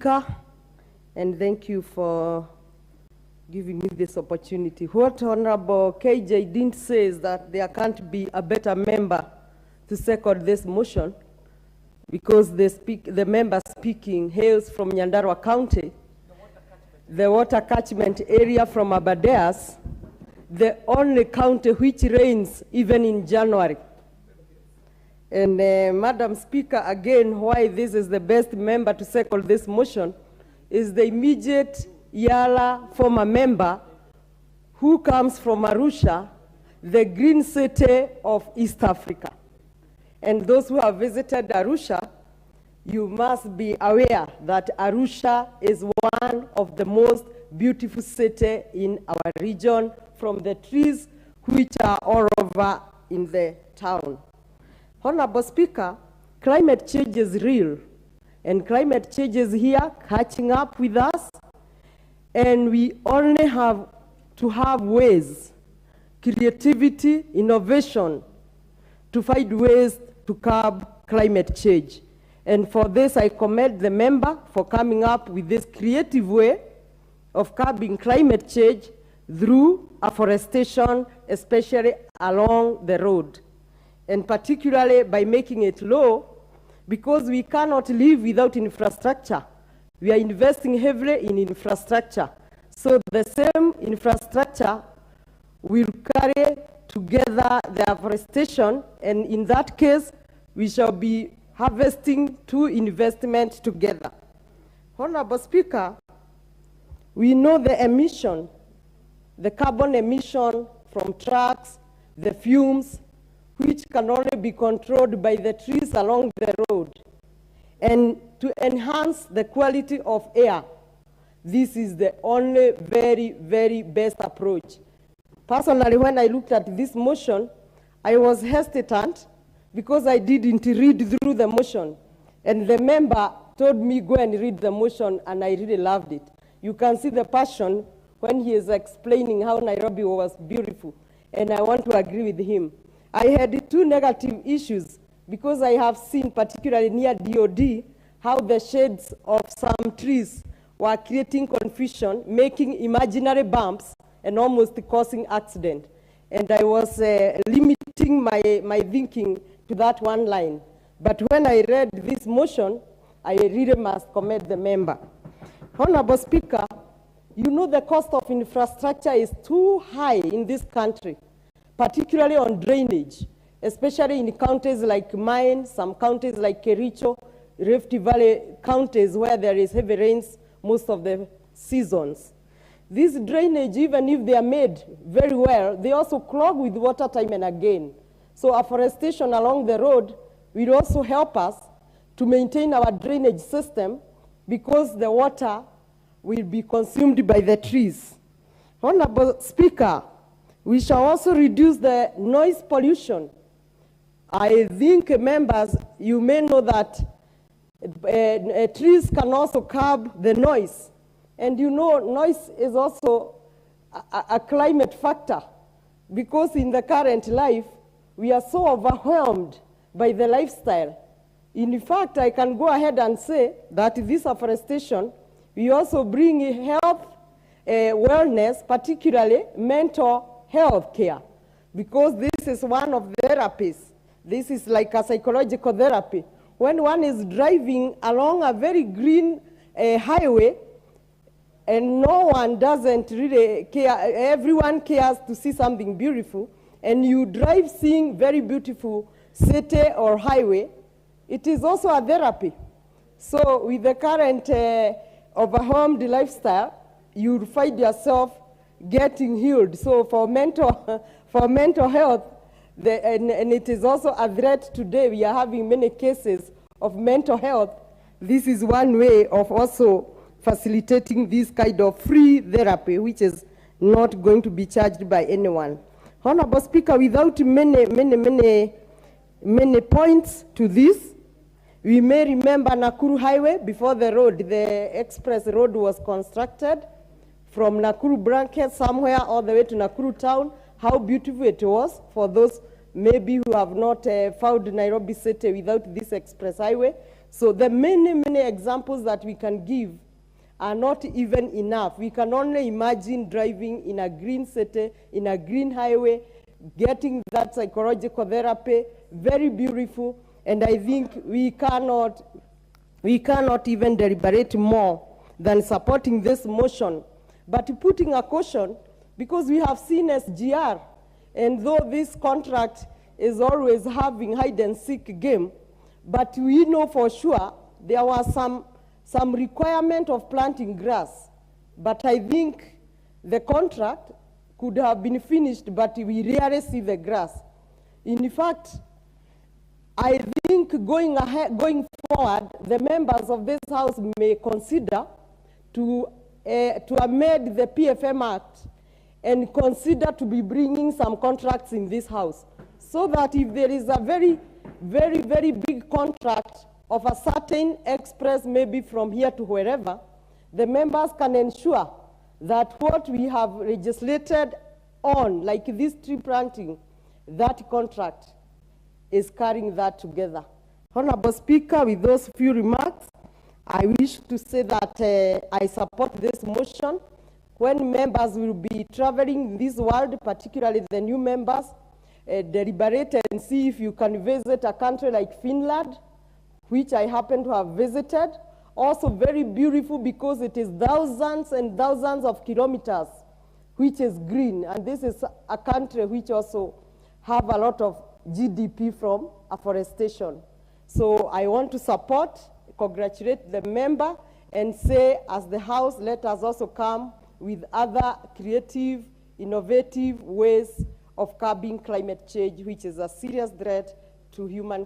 Speaker, and thank you for giving me this opportunity. What Honorable KJ didn't say is that there can't be a better member to second this motion because the member speaking hails from Nyandarua County, the water catchment area from Aberdares, the only county which rains even in January. And Madam Speaker, again, why this is the best member to second this motion is the immediate Yala former member who comes from Arusha, the green city of East Africa. And those who have visited Arusha, you must be aware that Arusha is one of the most beautiful cities in our region, from the trees which are all over in the town. Honorable Speaker, climate change is real, and climate change is here catching up with us, and we only have to have ways, creativity, innovation, to find ways to curb climate change. And for this, I commend the member for coming up with this creative way of curbing climate change through afforestation, especially along the road, and particularly by making it low, because we cannot live without infrastructure. We are investing heavily in infrastructure. So the same infrastructure will carry together the afforestation, and in that case, we shall be harvesting two investments together. Honorable Speaker, we know the emission, the carbon emission from trucks, the fumes, which can only be controlled by the trees along the road. And to enhance the quality of air, this is the only very, very best approach. Personally, when I looked at this motion, I was hesitant because I didn't read through the motion. And the member told me, go and read the motion, and I really loved it. You can see the passion when he is explaining how Nairobi was beautiful, and I want to agree with him. I had two negative issues because I have seen, particularly near DOD, how the shades of some trees were creating confusion, making imaginary bumps, and almost causing accident. And I was limiting my thinking to that one line. But when I read this motion, I really must commend the member. Honorable Speaker, you know the cost of infrastructure is too high in this country, particularly on drainage, especially in counties like mine, some counties like Kericho, Rift Valley counties where there is heavy rains most of the seasons. These drainage, even if they are made very well, they also clog with water time and again. So afforestation along the road will also help us to maintain our drainage system because the water will be consumed by the trees. Honorable Speaker, we shall also reduce the noise pollution. I think, members, you may know that trees can also curb the noise. And you know, noise is also a climate factor, because in the current life, we are so overwhelmed by the lifestyle. In fact, I can go ahead and say that this afforestation, we also bring health, wellness, particularly mental health care, because this is one of the therapies. This is like a psychological therapy. When one is driving along a very green highway, and no one doesn't really care, everyone cares to see something beautiful, and you drive seeing very beautiful city or highway, it is also a therapy. So with the current overwhelmed lifestyle, you find yourself getting healed. So for mental health, and it is also a threat today. We are having many cases of mental health. This is one way of also facilitating this kind of free therapy, which is not going to be charged by anyone. Honorable Speaker, without many points to this, we may remember Nakuru Highway before the express road was constructed from Nakuru Branket somewhere all the way to Nakuru town, how beautiful it was for those maybe who have not found Nairobi city without this express highway. So the many, many examples that we can give are not even enough. We can only imagine driving in a green city, in a green highway, getting that psychological therapy, very beautiful, and I think we cannot even deliberate more than supporting this motion, but putting a caution, because we have seen SGR, and though this contract is always having hide and seek game, but we know for sure there was some requirement of planting grass. But I think the contract could have been finished, but we rarely see the grass. In fact, I think going forward, the members of this House may consider to amend the PFM Act and consider to be bringing some contracts in this House, so that if there is a very, very, very big contract of a certain express, maybe from here to wherever, the members can ensure that what we have legislated on, like this tree planting, that contract is carrying that together. Honorable Speaker, with those few remarks, I wish to say that I support this motion. When members will be traveling in this world, particularly the new members, deliberate and see if you can visit a country like Finland, which I happen to have visited. Also very beautiful because it is thousands and thousands of kilometers, which is green. And this is a country which also have a lot of GDP from afforestation. So I want to support, congratulate the member, and say, as the House, let us also come with other creative, innovative ways of curbing climate change, which is a serious threat to human